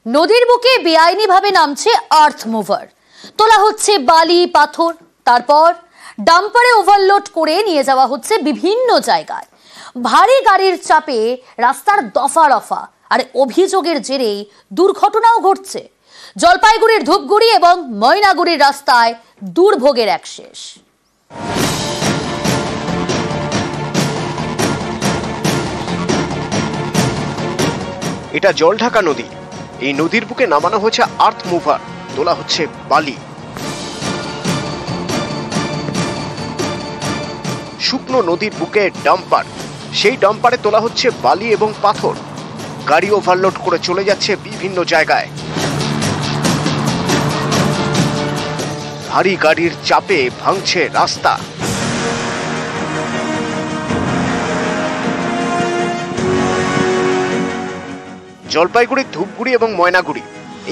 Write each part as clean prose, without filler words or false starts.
নদীর বুকে বেআইনিভাবে নামছে আর্থ মুভার, তোলা হচ্ছে বালি পাথর, তারপর ডাম্পারে ওভারলোড করে নিয়ে যাওয়া হচ্ছে বিভিন্ন জায়গায়। ভারী গাড়ির চাপে রাস্তার দফা রফা, আর অভিযোগের জেরেই দুর্ঘটনাও ঘটছে। জলপাইগুড়ির ধূপগুড়ি এবং ময়নাগুড়ির রাস্তায় দুর্ভোগের এক শেষ। এটা জলঢাকা নদী। এই নদীর বুকে নামানো হয়েছে আর্থ মুভার, তোলা হচ্ছে বালি। শুকনো নদীর বুকে ডাম্পার, সেই ডাম্পারে তোলা হচ্ছে বালি এবং পাথর। গাড়ি ওভারলোড করে চলে যাচ্ছে বিভিন্ন জায়গায়। ভারী গাড়ির চাপে ভাঙছে রাস্তা। জলপাইগুড়ির ধূপগুড়ি এবং ময়নাগুড়ি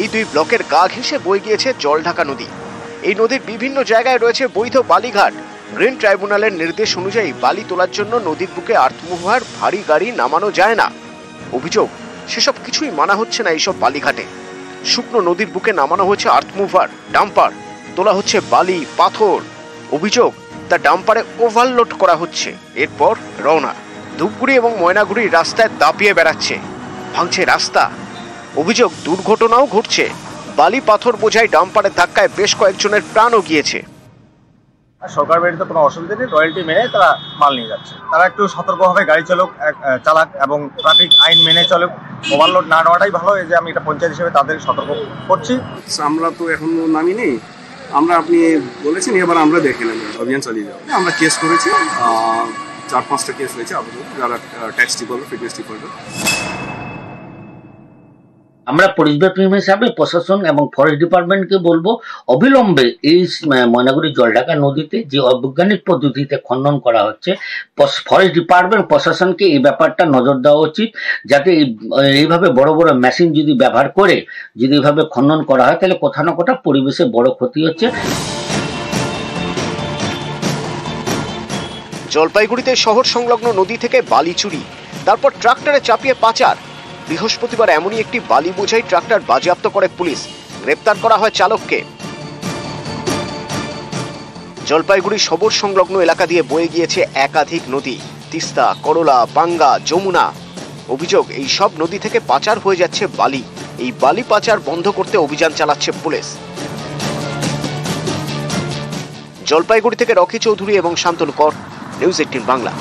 এই দুই ব্লকের গা ঘেঁষে বয়ে গিয়েছে জলঢাকা নদী। এই নদীর বিভিন্ন জায়গায় রয়েছে বৈধ বালিঘাট। গ্রিন ট্রাইব্যুনালের নির্দেশ অনুযায়ী বালি তোলার জন্য নদীর বুকে আর্থমুভার ভারী গাড়ি নামানো যায় না। অভিযোগ, সেসব কিছুই মানা হচ্ছে না এইসব বালিঘাটে। শুকনো নদীর বুকে নামানো হয়েছে আর্থমুভার, ডাম্পার, তোলা হচ্ছে বালি পাথর। অভিযোগ, তা ডাম্পারে ওভারলোড করা হচ্ছে, এরপর রওনা। ধূপগুড়ি এবং ময়নাগুড়ির রাস্তায় দাপিয়ে বেড়াচ্ছে, ভাঙছে রাস্তা। অভিযোগ, দুর্ঘটনাও ঘটছে। বালি পাথর বোঝাই ডাম্পারের ধাক্কায় বেশ কয়েকজনের প্রাণও গিয়েছে। সরকার বাড়িতে কোনো অসুবিধা নেই, রয়্যালটি মেনে তারা মাল নিয়ে যাচ্ছে। তারা একটু সতর্কভাবে গাড়ি চালাক এবং ট্রাফিক আইন মেনে চলুক। ওভারলোড না নেওয়াটাই ভালো। এই যে আমি এটা পঞ্চায়েত হিসেবে তাদের সতর্ক করছি। আমরা তো এখনো নামিনি, আমরা আপনি বলেছেন এবার আমরা দেখে নেব, অভিযান চালিয়ে যাবো। আমরা কেস করেছি, 4-5টা কেস হয়েছে আপাতত, যারা ট্যাক্সটি করবে, ফিটনেসটি করবে। আমরা পরিবেশ প্রেমী হিসাবে প্রশাসন এবং ফরেস্ট ডিপার্টমেন্টকে বলবো, অবিলম্বে এই ময়নাগুড়ি জলঢাকা নদীতে যে অবৈজ্ঞানিক পদ্ধতিতে খনন করা হচ্ছে, ফরেস্ট ডিপার্টমেন্ট প্রশাসনকে এই ব্যাপারটা নজর দেওয়া উচিত, যাতে এইভাবে বড় বড় মেশিন যদি ব্যবহার করে যদি এইভাবে খনন করা হয়, তাহলে কোথাও না কোথাও পরিবেশে বড় ক্ষতি হচ্ছে। জলপাইগুড়িতে শহর সংলগ্ন নদী থেকে বালি চুরি, তারপর ট্রাক্টরে চাপিয়ে পাচার। বৃহস্পতিবার এমনই একটি বালি বোঝাই ট্রাক্টর বাজেয়াপ্ত করে পুলিশ, গ্রেপ্তার করা হয় চালককে। জলপাইগুড়ি শহর সংলগ্ন এলাকা দিয়ে বয়ে গিয়েছে একাধিক নদী, তিস্তা, করলা, বাঙ্গা, যমুনা। অভিযোগ, এই সব নদী থেকে পাচার হয়ে যাচ্ছে বালি। এই বালি পাচার বন্ধ করতে অভিযান চালাচ্ছে পুলিশ। জলপাইগুড়ি থেকে রকি চৌধুরী এবং শান্তনু কর, নিউজ 18 বাংলা।